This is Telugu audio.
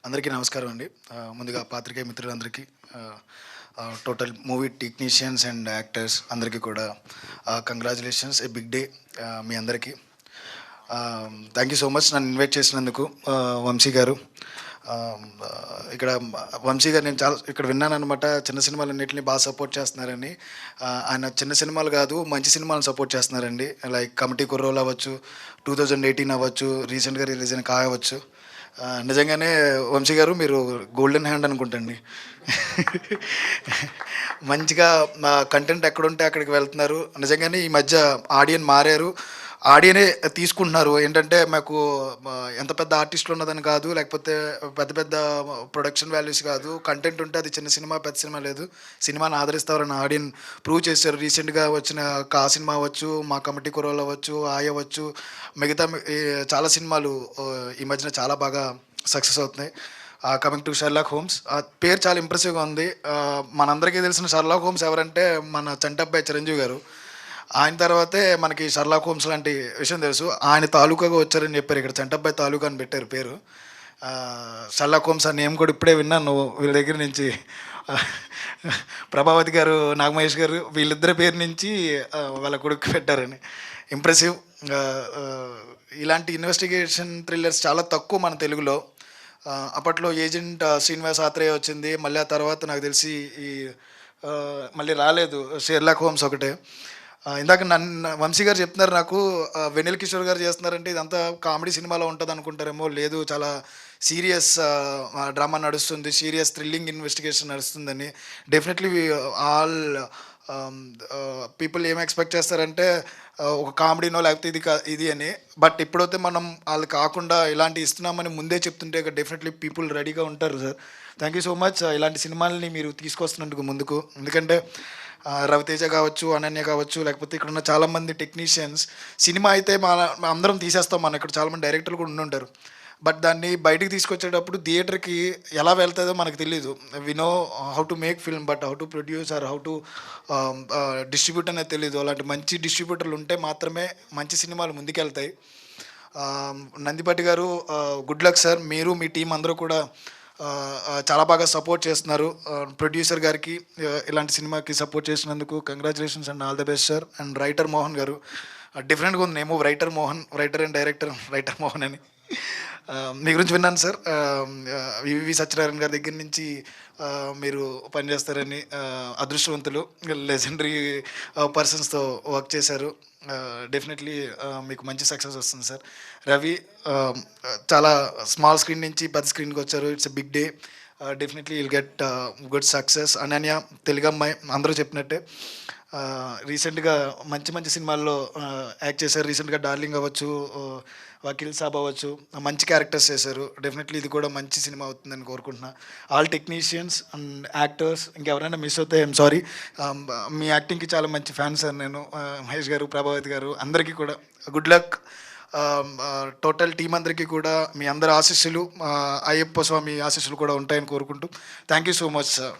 అందరికీ నమస్కారం అండి. ముందుగా పాత్రికేయ మిత్రులందరికీ total movie technicians and actors అందరికీ కూడా కంగ్రాచులేషన్స్, ఏ బిగ్ డే మీ అందరికీ. థ్యాంక్ యూ సో మచ్ నన్ను ఇన్వైట్ చేసినందుకు. వంశీ గారు, ఇక్కడ వంశీ గారు నేను చాలా ఇక్కడ విన్నాను అనమాట, చిన్న సినిమాలన్నింటినీ బాగా సపోర్ట్ చేస్తున్నారని. ఆయన చిన్న సినిమాలు కాదు, మంచి సినిమాలను సపోర్ట్ చేస్తున్నారండి. లైక్ కమిటీ కుర్రోలు అవ్వచ్చు, 2018 అవ్వచ్చు, రీసెంట్గా రిలీజ్ అయిన కావచ్చు. నిజంగానే వంశీ గారు మీరు గోల్డెన్ హ్యాండ్ అనుకుంటండి. మంచిగా కంటెంట్ ఎక్కడుంటే అక్కడికి వెళ్తున్నారు. నిజంగానే ఈ మధ్య ఆడియన్ మారారు, ఆడియనే తీసుకుంటున్నారు. ఏంటంటే మాకు ఎంత పెద్ద ఆర్టిస్టులు ఉన్నదని కాదు, లేకపోతే పెద్ద పెద్ద ప్రొడక్షన్ వాల్యూస్ కాదు, కంటెంట్ ఉంటే అది చిన్న సినిమా పెద్ద సినిమా లేదు, సినిమాని ఆదరిస్తారని ఆడియన్ ప్రూవ్ చేశారు. రీసెంట్గా వచ్చిన కా సినిమా అవ్వచ్చు, మా కమిటీ కుర్రోలు అవ్వచ్చు, అవ్వచ్చు, మిగతా చాలా సినిమాలు ఈ మధ్యన చాలా బాగా సక్సెస్ అవుతున్నాయి. కమింగ్ టు షెర్లాక్ హోమ్స్, ఆ పేరు చాలా ఇంప్రెసివ్గా ఉంది. మనందరికీ తెలిసిన షెర్లాక్ హోమ్స్ ఎవరంటే మన చంటబ్బాయి చిరంజీవి గారు. ఆయన తర్వాతే మనకి షెర్లాక్ హోమ్స్ లాంటి విషయం తెలుసు. ఆయన తాలూకాగా వచ్చారని చెప్పారు, ఇక్కడ చంటబ్బాయి తాలూకా అని పెట్టారు పేరు. షెర్లాక్ హోమ్స్ ఆ నేమ్ కూడా ఇప్పుడే విన్నాను వీళ్ళ దగ్గర నుంచి. ప్రభావతి గారు, నాగమహేష్ గారు వీళ్ళిద్దరి పేరు నుంచి వాళ్ళ కొడుకు పెట్టారని. ఇంప్రెసివ్. ఇలాంటి ఇన్వెస్టిగేషన్ థ్రిల్లర్స్ చాలా తక్కువ మన తెలుగులో. అప్పట్లో ఏజెంట్ శ్రీనివాస్ ఆత్రేయ వచ్చింది, మళ్ళీ ఆ తర్వాత నాకు తెలిసి ఈ మళ్ళీ రాలేదు, షెర్లాక్ హోమ్స్ ఒకటే. ఇందాక వంశీ గారు చెప్తున్నారు నాకు, వెన్నెల కిషోర్ గారు చేస్తున్నారంటే ఇదంతా కామెడీ సినిమాలో ఉంటుంది అనుకుంటారేమో. లేదు, చాలా సీరియస్ డ్రామా నడుస్తుంది, సీరియస్ థ్రిల్లింగ్ ఇన్వెస్టిగేషన్ నడుస్తుందని. డెఫినెట్లీ ఆల్ పీపుల్ ఏం ఎక్స్పెక్ట్ చేస్తారంటే ఒక కామెడీనో లేకపోతే ఇది అని. బట్ ఇప్పుడైతే మనం వాళ్ళు కాకుండా ఇలాంటి ఇస్తున్నామని ముందే చెప్తుంటే డెఫినెట్లీ పీపుల్ రెడీగా ఉంటారు sir. Thank you so much ఇలాంటి సినిమాలని మీరు తీసుకొస్తున్నందుకు ముందుకు. ఎందుకంటే రవితేజ కావచ్చు, అనన్య కావచ్చు, లేకపోతే ఇక్కడ ఉన్న చాలామంది టెక్నీషియన్స్, సినిమా అయితే మన అందరం తీసేస్తాం, మన ఇక్కడ చాలామంది డైరెక్టర్లు కూడా ఉండుంటారు. బట్ దాన్ని బయటికి తీసుకొచ్చేటప్పుడు థియేటర్కి ఎలా వెళ్తుందో మనకు తెలియదు. We know how to make film, but how to produce or how to distribute అనేది తెలియదు. అలాంటి మంచి డిస్ట్రిబ్యూటర్లు ఉంటే మాత్రమే మంచి సినిమాలు ముందుకెళ్తాయి. నందిపాటి గారు, గుడ్ లక్ సార్. మీరు మీ టీం అందరూ కూడా చాలా బాగా సపోర్ట్ చేస్తున్నారు. ప్రొడ్యూసర్ గారికి ఇలాంటి సినిమాకి సపోర్ట్ చేసినందుకు congratulations and all the best sir. And writer Mohan గారు, డిఫరెంట్గా ఉంది నేమో, writer Mohan, writer and director writer Mohan అని. మీ గురించి విన్నాను సార్, వివి సత్యనారాయణ గారి దగ్గర నుంచి మీరు పనిచేస్తారని. అదృష్టవంతులు, లెజెండరీ పర్సన్స్తో వర్క్ చేశారు. డెఫినెట్లీ మీకు మంచి సక్సెస్ వస్తుంది సార్. రవి, చాలా స్మాల్ స్క్రీన్ నుంచి పెద్ద స్క్రీన్కి వచ్చారు, it's a big day. Definitely will get good success. Ananya, Telugu అమ్మాయి, అందరూ చెప్పినట్టే రీసెంట్గా మంచి మంచి సినిమాల్లో యాక్ట్ చేశారు. రీసెంట్గా డార్లింగ్ అవ్వచ్చు, వకీల్ సాబ్ అవ్వచ్చు, మంచి క్యారెక్టర్స్ చేశారు. డెఫినెట్లీ ఇది కూడా మంచి సినిమా అవుతుందని కోరుకుంటున్నా. ఆల్ టెక్నీషియన్స్ అండ్ యాక్టర్స్, ఇంకెవరైనా మిస్ అవుతే ఐఎమ్ సారీ. మీ యాక్టింగ్కి చాలా మంచి ఫ్యాన్స్ సార్ నేను. మహేష్ గారు, ప్రభావతి గారు, అందరికీ కూడా గుడ్ లక్. టోటల్ టీం అందరికీ కూడా మీ అందరి ఆశీస్సులు, అయ్యప్ప స్వామి ఆశీస్సులు కూడా ఉంటాయని కోరుకుంటూ thank you so much sir.